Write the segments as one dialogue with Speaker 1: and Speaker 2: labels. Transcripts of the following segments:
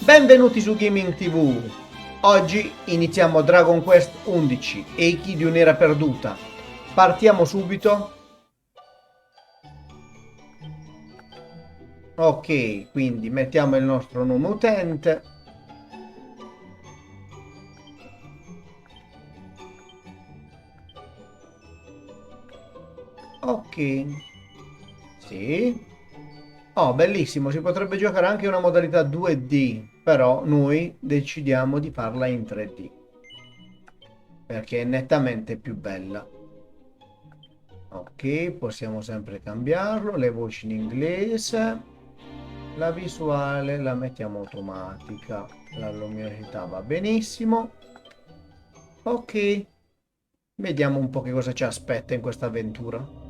Speaker 1: Benvenuti su Gaming TV. Oggi iniziamo Dragon Quest 11, Echi di un'era perduta. Partiamo subito. Ok, quindi mettiamo il nostro nome utente. Ok. Sì. Oh, bellissimo, si potrebbe giocare anche una modalità 2D, però noi decidiamo di farla in 3D, perché è nettamente più bella. Ok, possiamo sempre cambiarlo, le voci in inglese, la visuale la mettiamo automatica, la luminosità va benissimo. Ok, vediamo un po' che cosa ci aspetta in questa avventura.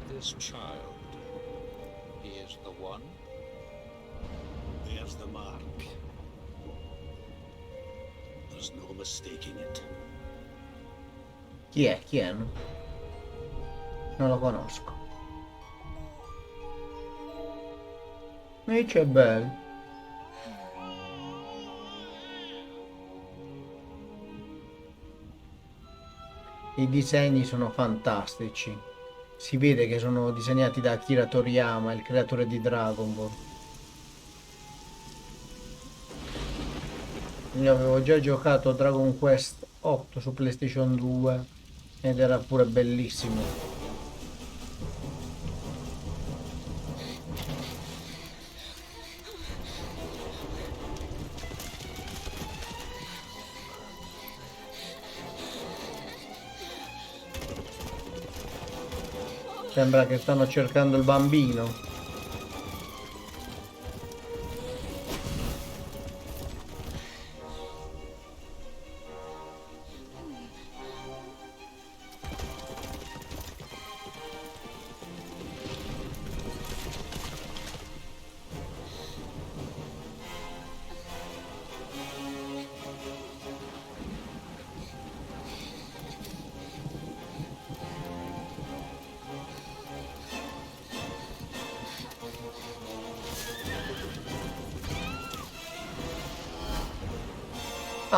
Speaker 2: This child, he is the one?
Speaker 3: There's the mark. There's no mistaking it.
Speaker 1: Chi è? Chi è? Non lo conosco. E c'è bello. I disegni sono fantastici. Si vede che sono disegnati da Akira Toriyama, il creatore di Dragon Ball. Io avevo già giocato a Dragon Quest 8 su PlayStation 2 ed era pure bellissimo. Sembra che stanno cercando il bambino.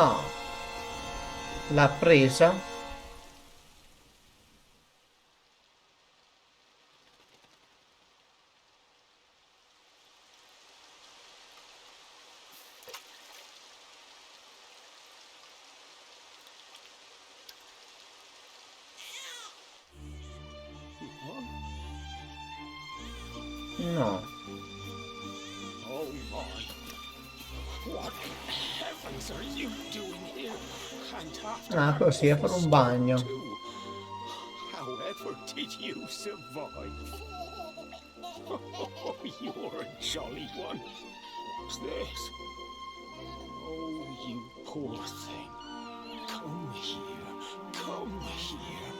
Speaker 1: Ah, l'ha presa. No.
Speaker 3: Oh my. What heavens are you doing here? And after
Speaker 1: Ah, così, a fare un bagno.
Speaker 3: too. However did you survive? Oh, you're a jolly one. What's this? Oh, you poor thing. Come here. Come here.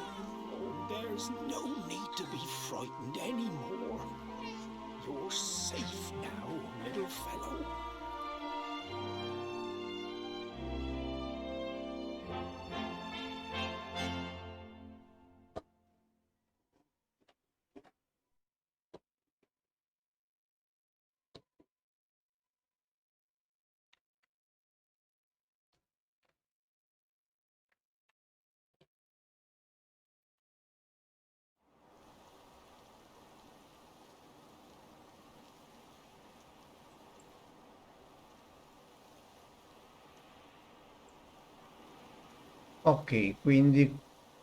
Speaker 3: Oh, there's no need to be frightened anymore. You're safe now, little fellow.
Speaker 1: Ok, quindi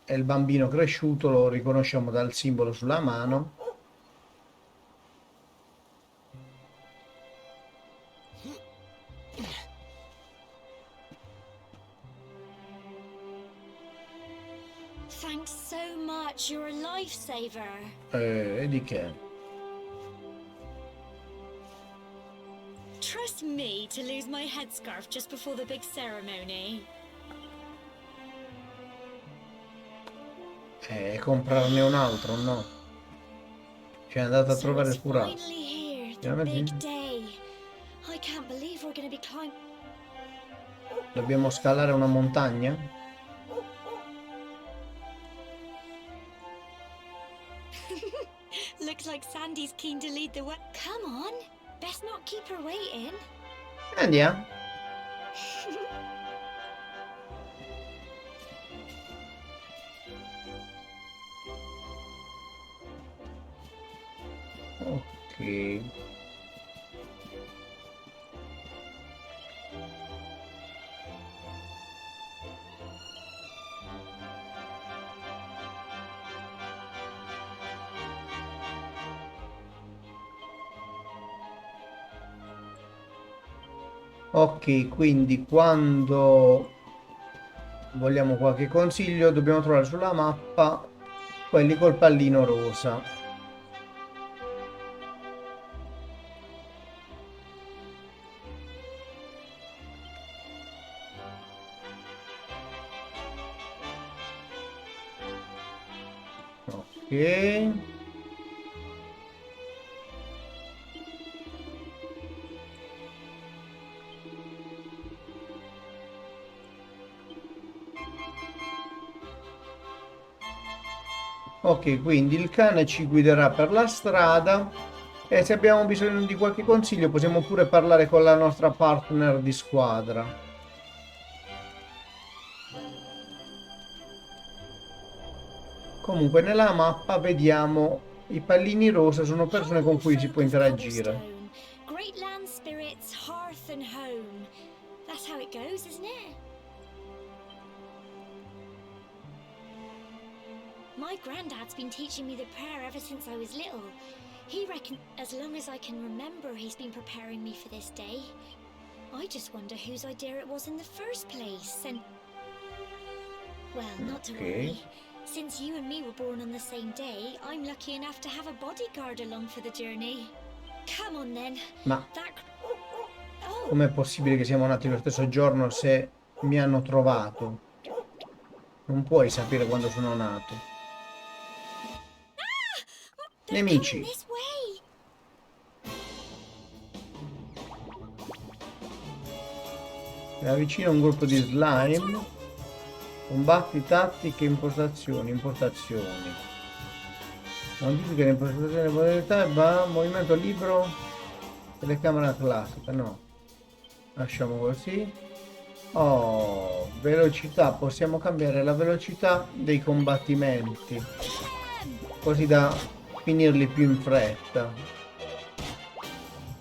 Speaker 1: è il bambino cresciuto, lo riconosciamo dal simbolo sulla mano.
Speaker 4: Thanks so much, you're a lifesaver.
Speaker 1: E di che?
Speaker 4: Trust me to lose my headscarf just before the big ceremony.
Speaker 1: Comprarne un altro, no? Ci è andato a
Speaker 4: So
Speaker 1: trovare
Speaker 4: it's
Speaker 1: il furato.
Speaker 4: finally here, the
Speaker 1: Finalmente
Speaker 4: big day. I can't believe we're gonna be climbing.
Speaker 1: dobbiamo scalare una montagna?
Speaker 4: Looks like Sandy's keen to lead the way. Come on, best not keep her waiting.
Speaker 1: Andiamo. Ok. Ok, quindi quando vogliamo qualche consiglio dobbiamo trovare sulla mappa quelli col pallino rosa. Ok. Ok, quindi il cane ci guiderà per la strada e se abbiamo bisogno di qualche consiglio possiamo pure parlare con la nostra partner di squadra. Comunque nella mappa vediamo i pallini rosa, sono persone con
Speaker 4: Humble
Speaker 1: cui si
Speaker 4: folk
Speaker 1: può
Speaker 4: of
Speaker 1: interagire.
Speaker 4: cobblestone, great land spirits, hearth and home. That's how it goes, isn't it? My granddad's been teaching me the prayer ever since I was little. He reckons as long as I can remember, he's been preparing me for this day. I just wonder whose idea it was in the first place, and... Well, not to
Speaker 1: Ok.
Speaker 4: worry. Since you and me were born on the same day, I'm lucky enough to have a bodyguard along for the journey. Come on then.
Speaker 1: Ma
Speaker 4: That... Oh,
Speaker 1: com'è possibile che siamo nati lo stesso giorno se mi hanno trovato? Non puoi sapere quando sono nato.
Speaker 4: they're coming
Speaker 1: Nemici.
Speaker 4: this way.
Speaker 1: Si avvicina un gruppo di slime. Combatti, tattiche, impostazioni, impostazioni. Modifica le impostazioni, modalità e va, movimento libero, telecamera classica, no. Lasciamo così. Oh, velocità, possiamo cambiare la velocità dei combattimenti, così da finirli più in fretta.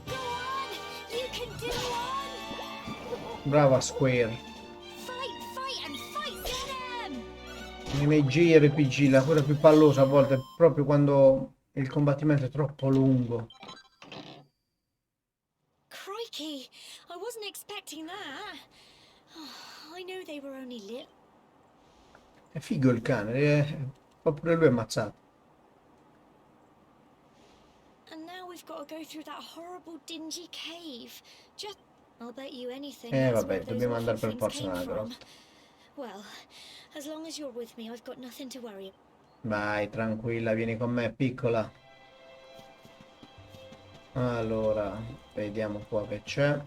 Speaker 4: Go on. You can do one.
Speaker 1: Brava Square.
Speaker 4: Fight and fight to them.
Speaker 1: Nei JRPG la cosa più pallosa a volte è proprio quando il combattimento è troppo lungo.
Speaker 4: Crikey, I wasn't expecting that. Oh, I knew they were only little.
Speaker 1: È figo il cane, fa pure lui ammazzato.
Speaker 4: And now we've got to go through that horrible dingy cave. Just I'll bet you anything that's
Speaker 1: Vabbè,
Speaker 4: where those
Speaker 1: dobbiamo andare
Speaker 4: awful
Speaker 1: per
Speaker 4: things
Speaker 1: forza
Speaker 4: came
Speaker 1: nella
Speaker 4: from.
Speaker 1: grotta.
Speaker 4: Well, as long as you're with me, I've got nothing to worry about.
Speaker 1: Vai, tranquilla, vieni con me, piccola. Allora, vediamo qua che c'è.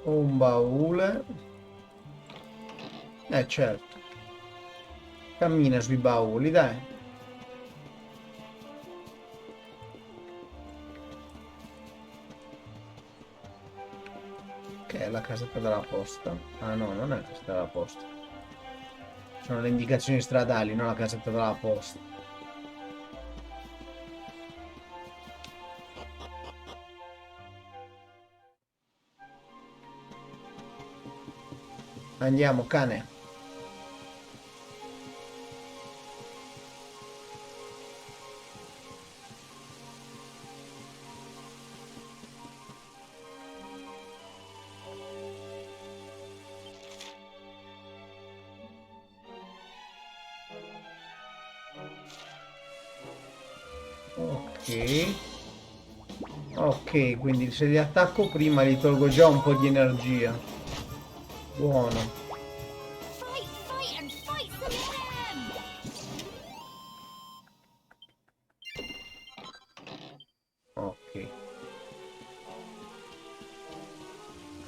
Speaker 1: Un baule. Certo. Cammina sui bauli, dai. Che è la casetta della posta? Ah no, non è la casetta della posta. Sono le indicazioni stradali, non la casetta della posta. Andiamo, cane. Ok. Ok, quindi se li attacco prima gli tolgo già un po' di energia. Buono.
Speaker 4: Fight, fight, and fight some them!
Speaker 1: Ok.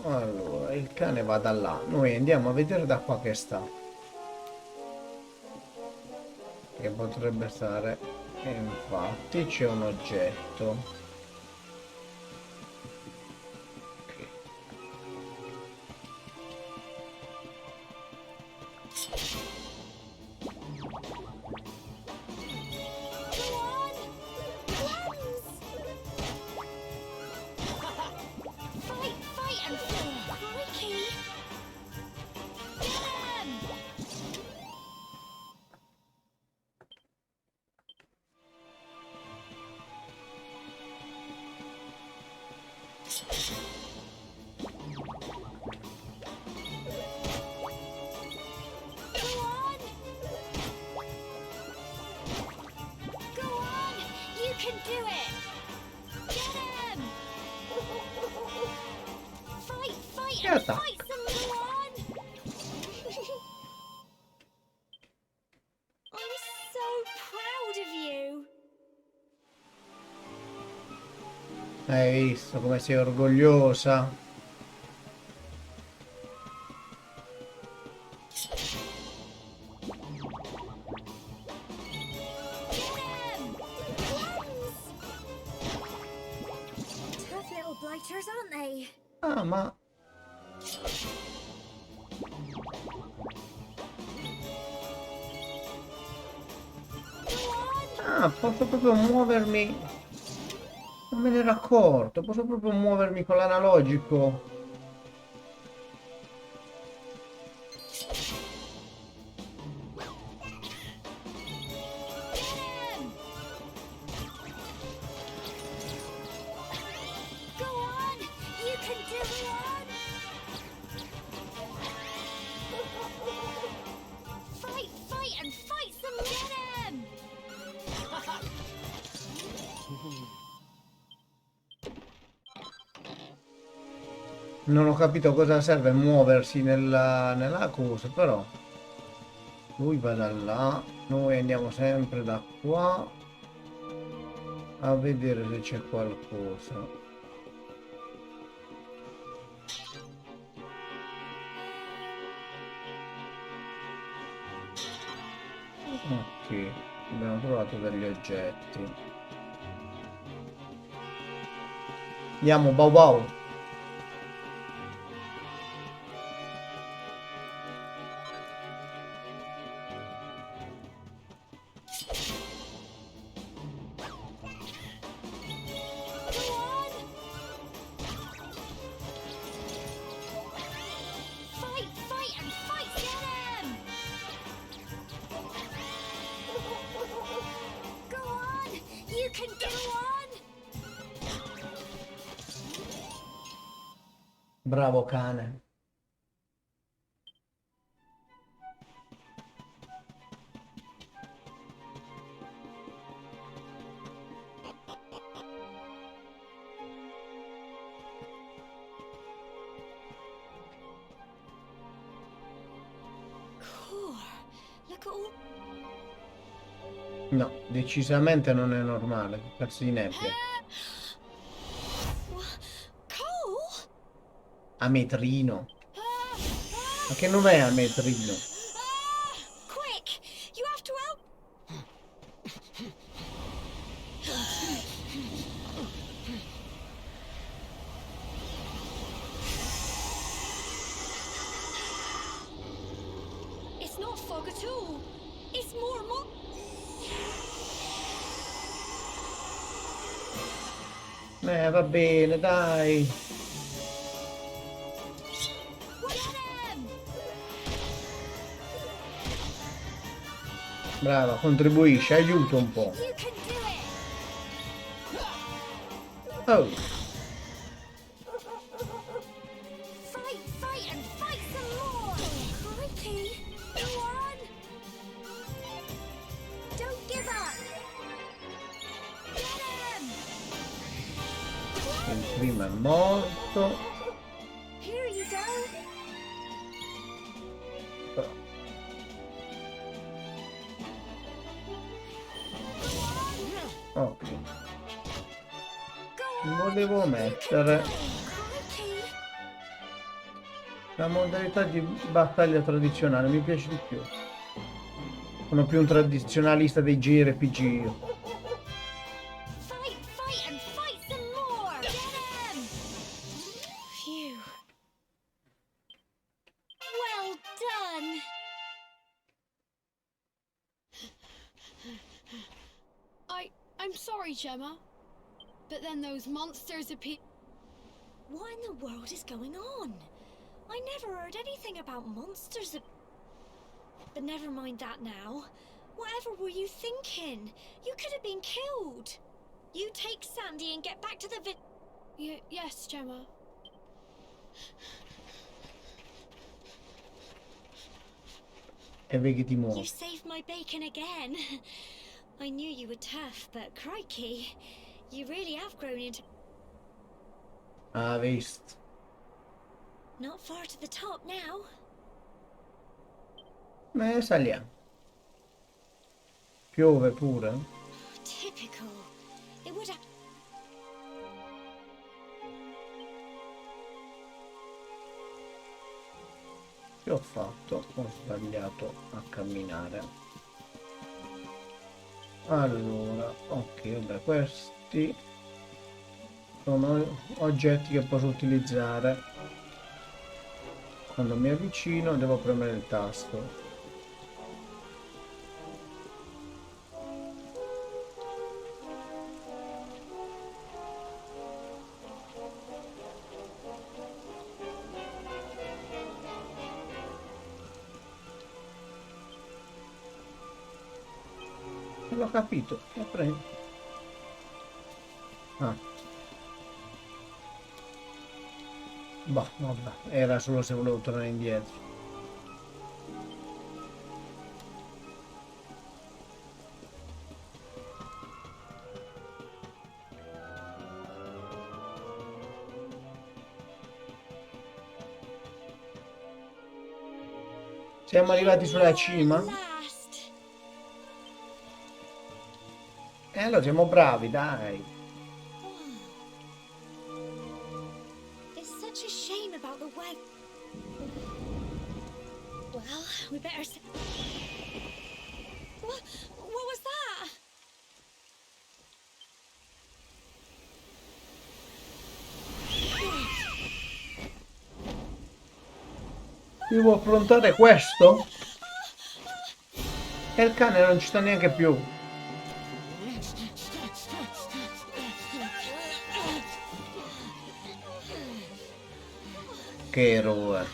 Speaker 1: Allora, il cane va da là. Noi andiamo a vedere da qua che sta. Che potrebbe stare. E infatti c'è un oggetto. Ok.
Speaker 4: Go on! Cleanse! Fight, fight, and crikey! Get 'em! Go on! Go on! You can do it! Get 'em! Fight, fight, and
Speaker 1: Aspetta.
Speaker 4: fight some go on! I'm so proud of you!
Speaker 1: Hai visto come sei orgogliosa?
Speaker 4: Get 'em! Cleanse! Tough little blighters, aren't they?
Speaker 1: Ah, ma...
Speaker 4: Go on!
Speaker 1: Ah, posso proprio muovermi... Non me ne ero accorto. Posso proprio muovermi con l'analogico.
Speaker 4: Get 'em! Go on! You can do it on! Fight, fight, and fight some get 'em!
Speaker 1: Non ho capito cosa serve muoversi nella cosa, però... Lui va da là. Noi andiamo sempre da qua. A vedere se c'è qualcosa. Ok, abbiamo trovato degli oggetti. Andiamo, Bau Bau.
Speaker 4: Go on! Fight, fight, and fight get 'em! Go on! You can go on!
Speaker 1: Bravo cane.
Speaker 4: Cool. Look at all...
Speaker 1: No, decisamente non è normale. Pezzo di nebbia.
Speaker 4: Cole?
Speaker 1: A metrino.
Speaker 4: Ah,
Speaker 1: Ma
Speaker 4: ah,
Speaker 1: che nome è a metrino?
Speaker 4: ah! Quick! You have to help! It's not fog at all. It's more.
Speaker 1: Va bene, dai.
Speaker 4: What at 'em?
Speaker 1: Brava, contribuisce, aiuta un po'.
Speaker 4: You can do it!
Speaker 1: Oh,
Speaker 4: Fight, fight, and fight some more! Crikey! Go on! Don't give up! Get him!
Speaker 1: il primo è morto.
Speaker 4: Here you go!
Speaker 1: Ok,
Speaker 4: Go
Speaker 1: volevo mettere
Speaker 4: Crikey!
Speaker 1: la modalità di battaglia tradizionale, mi piace di più. Sono più un tradizionalista dei JRPG io.
Speaker 4: Fight, fight, and fight some more! Get him! Phew. Well done!
Speaker 5: I'm sorry, Gemma. But then those monsters appear.
Speaker 4: What in the world is going on? I never heard anything about monsters. But never mind that now. Whatever were you thinking? You could have been killed. You take Sandy and get back to the
Speaker 5: Yes, Gemma.
Speaker 1: E vedi che ti
Speaker 4: You
Speaker 1: muovi.
Speaker 4: saved my bacon again. I knew you were tough, but crikey, you really have grown into...
Speaker 1: Ah, visto.
Speaker 4: Not far to the top now.
Speaker 1: Saliamo. Piove pure.
Speaker 4: Typical. It would have...
Speaker 1: Che ho fatto? Ho sbagliato a camminare. Allora, ok, vabbè, questi sono oggetti che posso utilizzare. Quando mi avvicino devo premere il tasto. Non l'ho capito. Ah. Boh, vabbè, era solo se volevo tornare indietro. Siamo arrivati sulla cima?
Speaker 4: Last.
Speaker 1: Allora siamo bravi, dai.
Speaker 4: It's such a shame about the weather. Well, we better... What was that?
Speaker 1: Devo affrontare questo? E il cane non ci sta neanche più. Che eroe.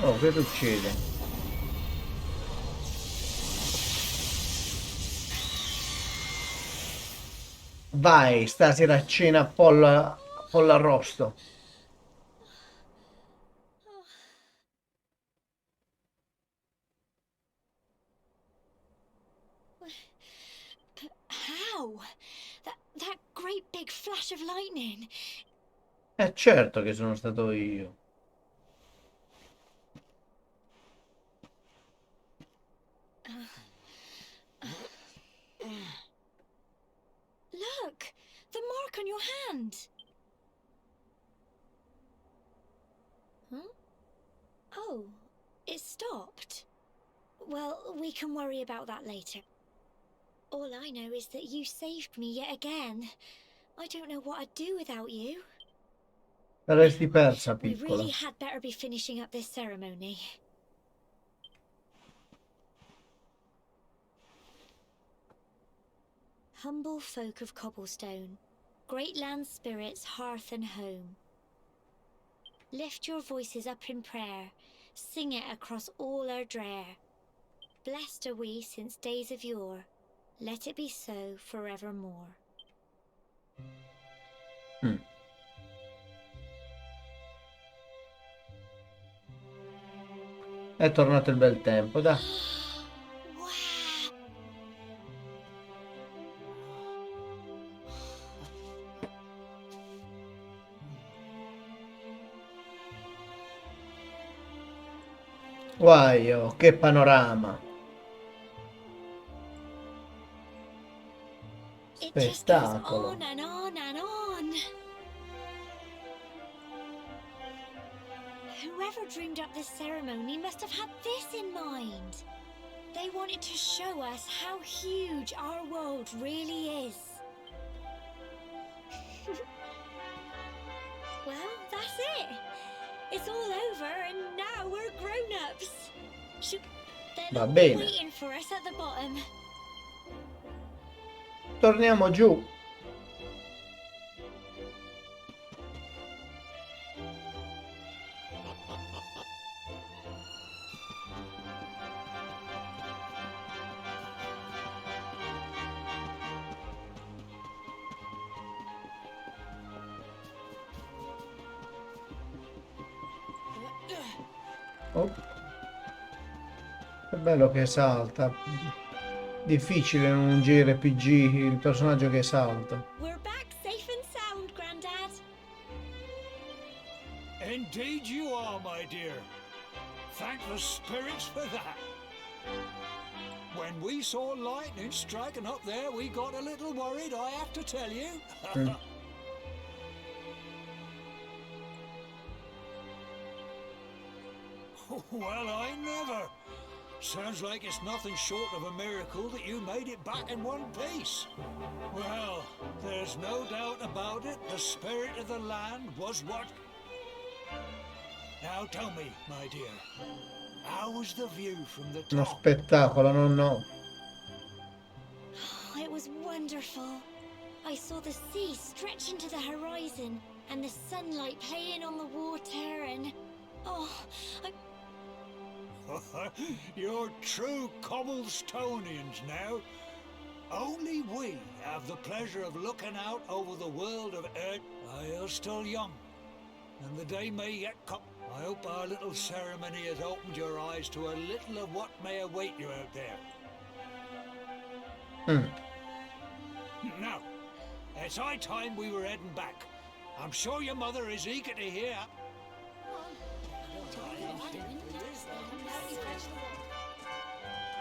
Speaker 1: Oh, che succede? Vai, stasera a cena pollo arrosto.
Speaker 4: How? That great big flash of lightning.
Speaker 1: Certo che sono stato io.
Speaker 4: Look, the mark on your hand. Huh? Oh, it stopped. Well, we can worry about that later. All I know is that you saved me yet again. I don't know what I'd do without you.
Speaker 1: Saresti persa,
Speaker 4: We
Speaker 1: piccola.
Speaker 4: really had better be finishing up this ceremony. Humble folk of cobblestone, great land spirits, hearth and home. Lift your voices up in prayer, sing it across all our drear. Blessed are we since days of yore, let it be so forevermore.
Speaker 1: È tornato il bel tempo, dai.
Speaker 4: Wow!
Speaker 1: Guai, oh, che panorama.
Speaker 4: It just goes
Speaker 1: Spettacolo.
Speaker 4: on and on and on. Whoever dreamed up this ceremony must have had this in mind. They wanted to show us how huge our world really is. Well, that's it. It's all over and now we're grown-ups. They're
Speaker 1: Va
Speaker 4: not
Speaker 1: bene.
Speaker 4: waiting for us at the bottom.
Speaker 1: Torniamo giù. Oh. Che bello che salta. Difficile in un JRPG il personaggio che salta.
Speaker 4: We're back safe and sound, Grandad.
Speaker 3: Indeed you are, my dear. Thank the spirits for that. When we saw lightning striking up there, we got a little worried, I have to tell you. Well, I never. Sounds like it's nothing short of a miracle that you made it back in one piece. Well, there's no doubt about it, the spirit of the land was what... Now tell me, my dear, how was the view from the
Speaker 1: Uno
Speaker 3: top?
Speaker 1: spettacolo, no.
Speaker 4: It was wonderful. I saw the sea stretch into the horizon and the sunlight playing on the water and... Oh,
Speaker 3: You're true Cobblestonians now. Only we have the pleasure of looking out over the world of Earth. You're still young, and the day may yet come. I hope our little ceremony has opened your eyes to a little of what may await you out there. Now, it's high time we were heading back. I'm sure your mother is eager to hear.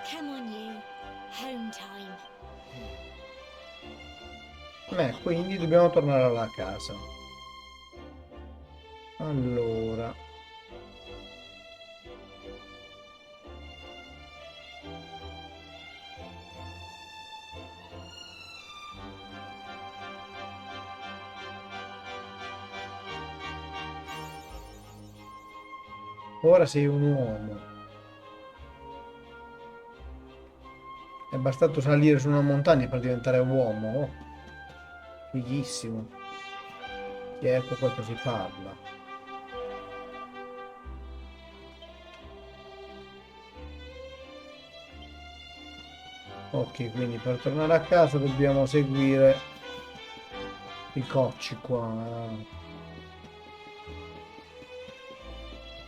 Speaker 4: come on you. Home time.
Speaker 1: Quindi dobbiamo tornare alla casa. Allora. Ora sei un uomo. È bastato salire su una montagna per diventare uomo. Oh, fighissimo. E ecco quanto si parla. Ok, quindi per tornare a casa dobbiamo seguire i cocci qua.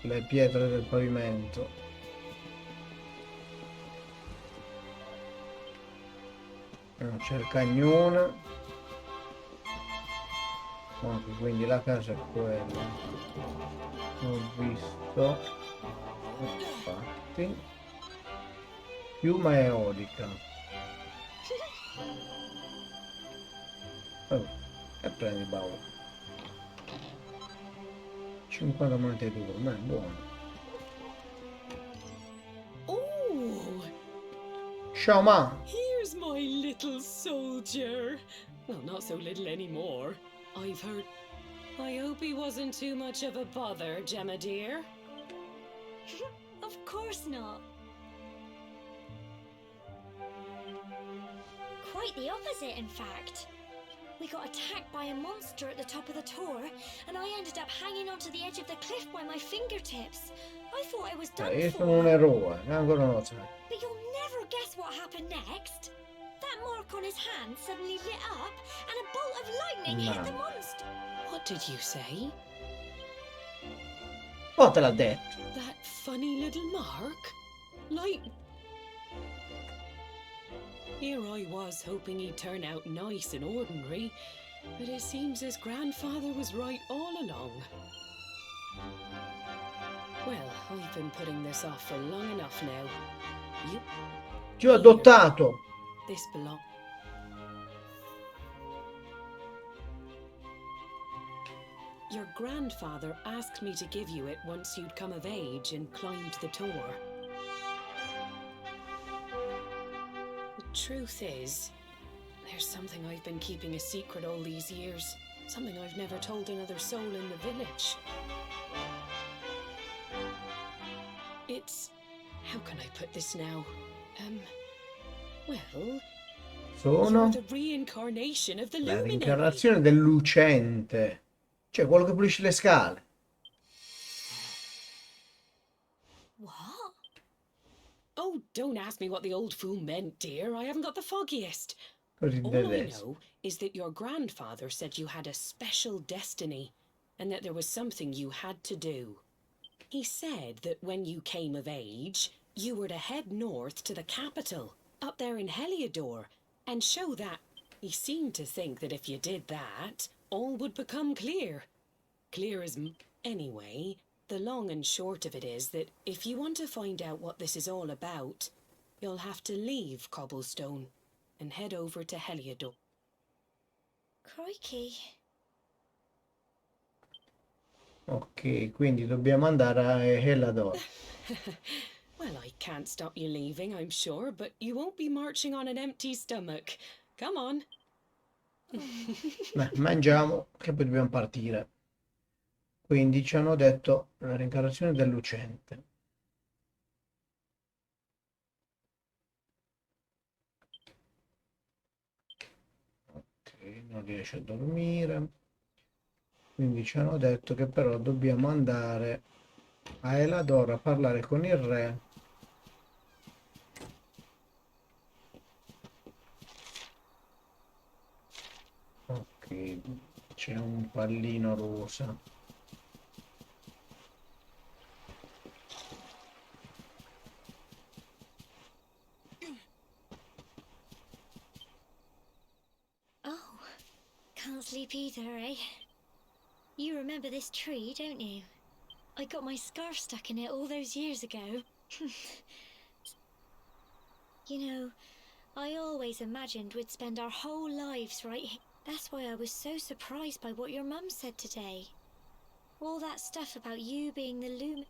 Speaker 1: Le pietre del pavimento. C'è il cagnone. Ok, quindi la casa è quella. Ho visto. Infatti. Piuma eolica. Oh, e prendi il baule. 50 monete d'oro, ma è buono.
Speaker 6: Oh,
Speaker 1: Ciao ma!
Speaker 6: here's my little soldier. Well, not so little anymore. I've heard. I hope he wasn't too much of a bother, Gemma dear.
Speaker 4: Of course not. quite the opposite, in fact. We got attacked by a monster at the top of the tour, and I ended up hanging onto the edge of the cliff by my fingertips. I thought I was done
Speaker 1: Io
Speaker 4: for.
Speaker 1: sono un eroe, ancora non lo sai.
Speaker 4: But you'll never guess what happened next. That mark on his hand suddenly lit up, and a bolt of lightning hit the monster.
Speaker 6: What did you say?
Speaker 1: Oh, te l'ha detto.
Speaker 6: That funny little mark? Like... Here I was hoping he'd turn out nice and ordinary, but it seems his grandfather was right all along. Well, I've been putting this off for long enough now. You...
Speaker 1: Ti ho adottato.
Speaker 6: This belongs... Your grandfather asked me to give you it once you'd come of age and climbed the tour. The truth is, there's something I've been keeping a secret all these years. Something I've never told another soul in the village. It's... how can I put this now? Well...
Speaker 1: Sono
Speaker 6: You're the reincarnation of the
Speaker 1: la
Speaker 6: luminary.
Speaker 1: reincarnazione del lucente. Cioè, quello che pulisce le scale.
Speaker 4: What?
Speaker 6: Oh, don't ask me what the old fool meant, dear. I haven't got the foggiest.
Speaker 1: Così
Speaker 6: All I
Speaker 1: adesso.
Speaker 6: know is that your grandfather said you had a special destiny and that there was something you had to do. He said that when you came of age, you were to head north to the capital, up there in Heliodor, and show that. He seemed to think that if you did that, all would become clear. Clear as... Anyway, the long and short of it is that if you want to find out what this is all about, you'll have to leave Cobblestone and head over to Heliodor.
Speaker 4: Crikey.
Speaker 1: Ok, quindi dobbiamo andare a Helador.
Speaker 6: Well, I can't stop you leaving, I'm sure, but you won't be marching on an empty stomach. Come on.
Speaker 1: Beh, mangiamo che poi dobbiamo partire. Quindi ci hanno detto la reincarnazione del lucente. Ok, non riesce a dormire. Quindi ci hanno detto che però dobbiamo andare a Elador a parlare con il re. Ok, c'è un pallino rosa.
Speaker 4: Oh, can't sleep either, eh? You remember this tree, don't you? I got my scarf stuck in it all those years ago. You know, I always imagined we'd spend our whole lives right here. That's why I was so surprised by what your mum said today. All that stuff about you being the Lumen...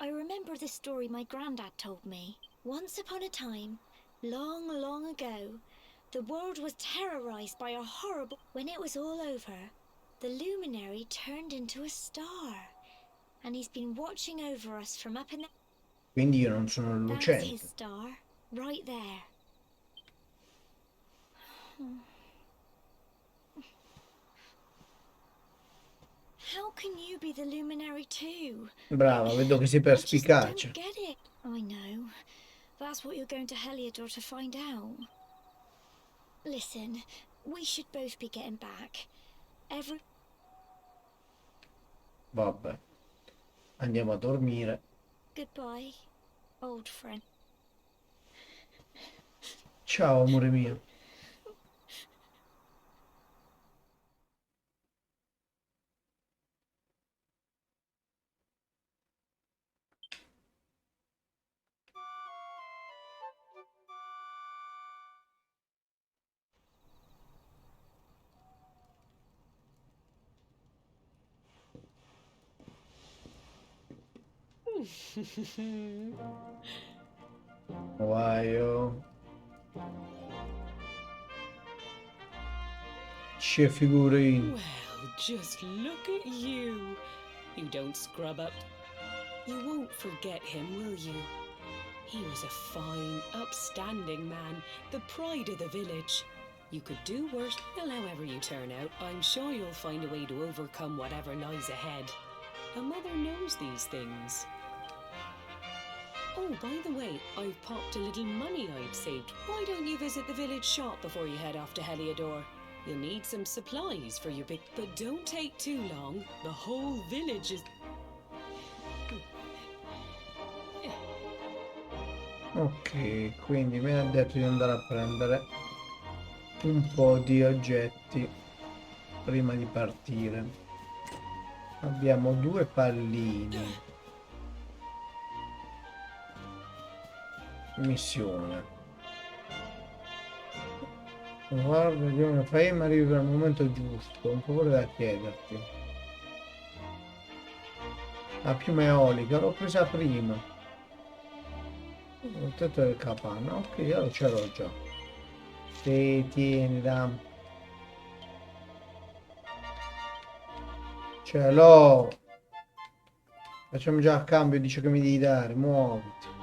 Speaker 4: I remember the story my granddad told me. Once upon a time, long, long ago, the world was terrorized by a horrible... When it was all over, the luminary turned into a star. And he's been watching over us from up in the...
Speaker 1: Quindi io non sono il
Speaker 4: That's his
Speaker 1: lucente.
Speaker 4: star, right there. How can you be the luminary too?
Speaker 1: Brava, vedo che sei
Speaker 4: I just
Speaker 1: perspicace.
Speaker 4: don't get it. I know. That's what you're going to Heliodor to find out. Listen, we should both be getting back.
Speaker 1: Vabbè, andiamo a dormire.
Speaker 4: Goodbye, old friend.
Speaker 1: Ciao, amore mio. Guaio. Che figurine.
Speaker 6: Well, just look at you. You don't scrub up. You won't forget him, will you? He was a fine, upstanding man, the pride of the village. You could do worse. Well, however you turn out, I'm sure you'll find a way to overcome whatever lies ahead. A mother knows these things. Oh, by the way, I've popped a little money I'd saved. Why don't you visit the village shop before you head off to Heliodor? You'll need some supplies for your big... But don't take too long. The whole village is...
Speaker 1: Ok, quindi mi ha detto di andare a prendere un po' di oggetti prima di partire. Abbiamo 2 pallini. Missione. Guarda, Dio, fai ma arrivi al momento giusto. Un favore da chiederti. La piuma eolica l'ho presa prima. Il tetto del capanna. Ok, io ce l'ho già. Sì, tieni, da. Ce l'ho. Facciamo già il cambio, dice che mi devi dare. Muoviti.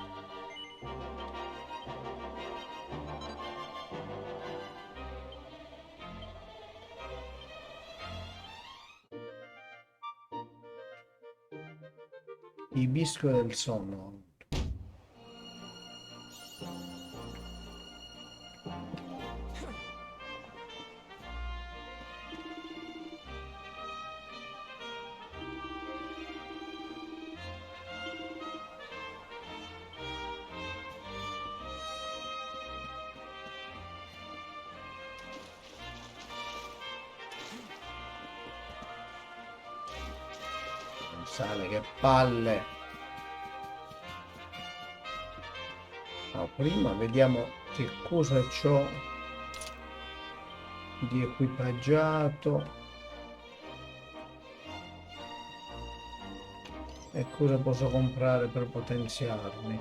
Speaker 1: Ibisco del sonno. Sale, che palle. No, prima vediamo che cosa c'ho di equipaggiato e cosa posso comprare per potenziarmi.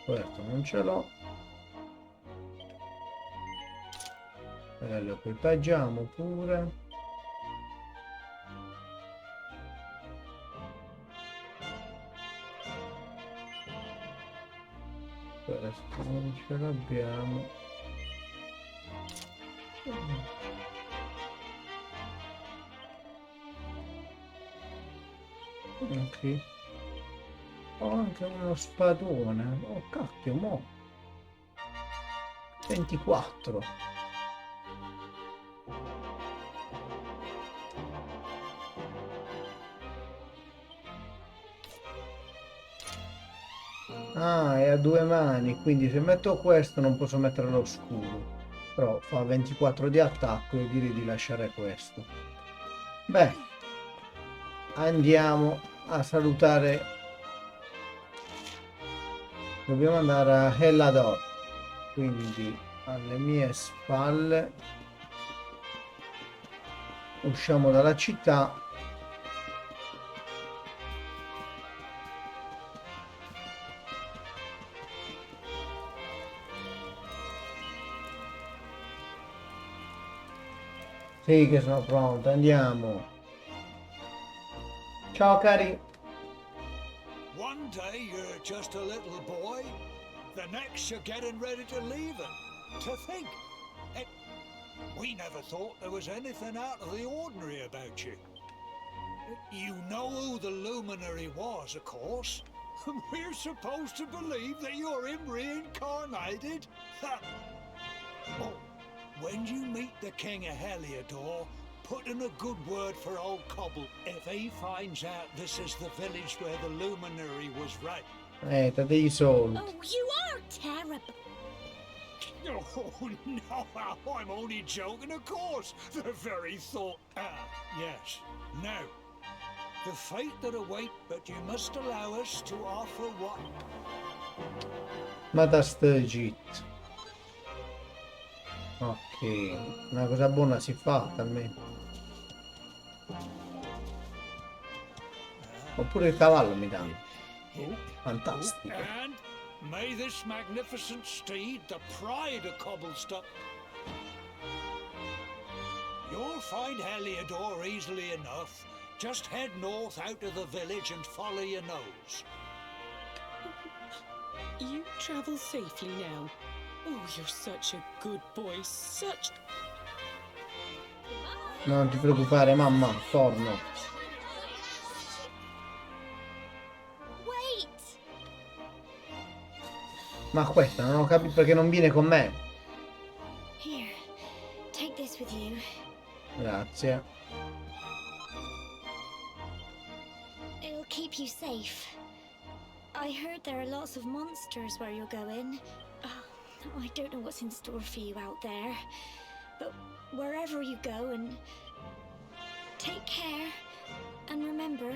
Speaker 1: Questo non ce l'ho. Lo equipaggiamo pure. Questo non ce l'abbiamo. Ok. Ho anche uno spadone. Oh cacchio, mo. 24. Ah, è a 2 mani, quindi se metto questo non posso mettere lo scudo. Però fa 24 di attacco e direi di lasciare questo. Beh, andiamo a salutare. Dobbiamo andare a Hellador. Quindi alle mie spalle usciamo dalla città. Sì, che sono pronto, andiamo. Ciao cari.
Speaker 3: One day you're just a little boy, the next you're getting ready to leave it. To think, we never thought there was anything out of the ordinary about you. You know who the luminary was, of course. We're supposed to believe that you're him reincarnated? Oh, when you meet the King of Heliodor, put in a good word for old Cobble. If he finds out this is the village where the luminary was right.
Speaker 1: Te dei soldi.
Speaker 4: Oh, you are terrible.
Speaker 3: Oh, no, I'm only joking, of course. The very thought. Yes. Now, the fate that await, but you must allow us to offer what?
Speaker 1: Ma da Sturgit. Ok, una cosa buona si fa almeno. Oppure il cavallo mi danno. Fantastico.
Speaker 3: And May this magnificent steed, the pride of Cobblestone. You'll find Heliodor easily enough. Just head north out of the village and follow your nose.
Speaker 6: You travel safely now. Oh, you're such a good boy, such...
Speaker 1: Non ti preoccupare, mamma, torno.
Speaker 4: Wait!
Speaker 1: Ma questa non ho capito perché non viene con me.
Speaker 4: Here, take this with you.
Speaker 1: Grazie.
Speaker 4: It'll keep you safe. I heard there are lots of monsters where you're going. Oh, I don't know what's in store for you out there. But wherever you go, and take care, and remember...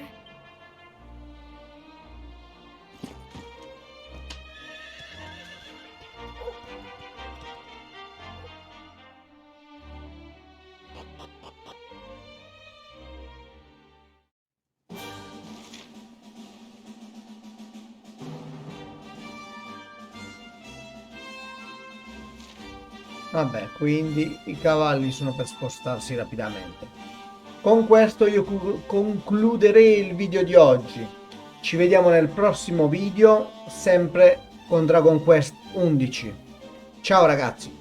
Speaker 1: Vabbè, quindi i cavalli sono per spostarsi rapidamente. Con questo io concluderei il video di oggi. Ci vediamo nel prossimo video, sempre con Dragon Quest 11. Ciao ragazzi!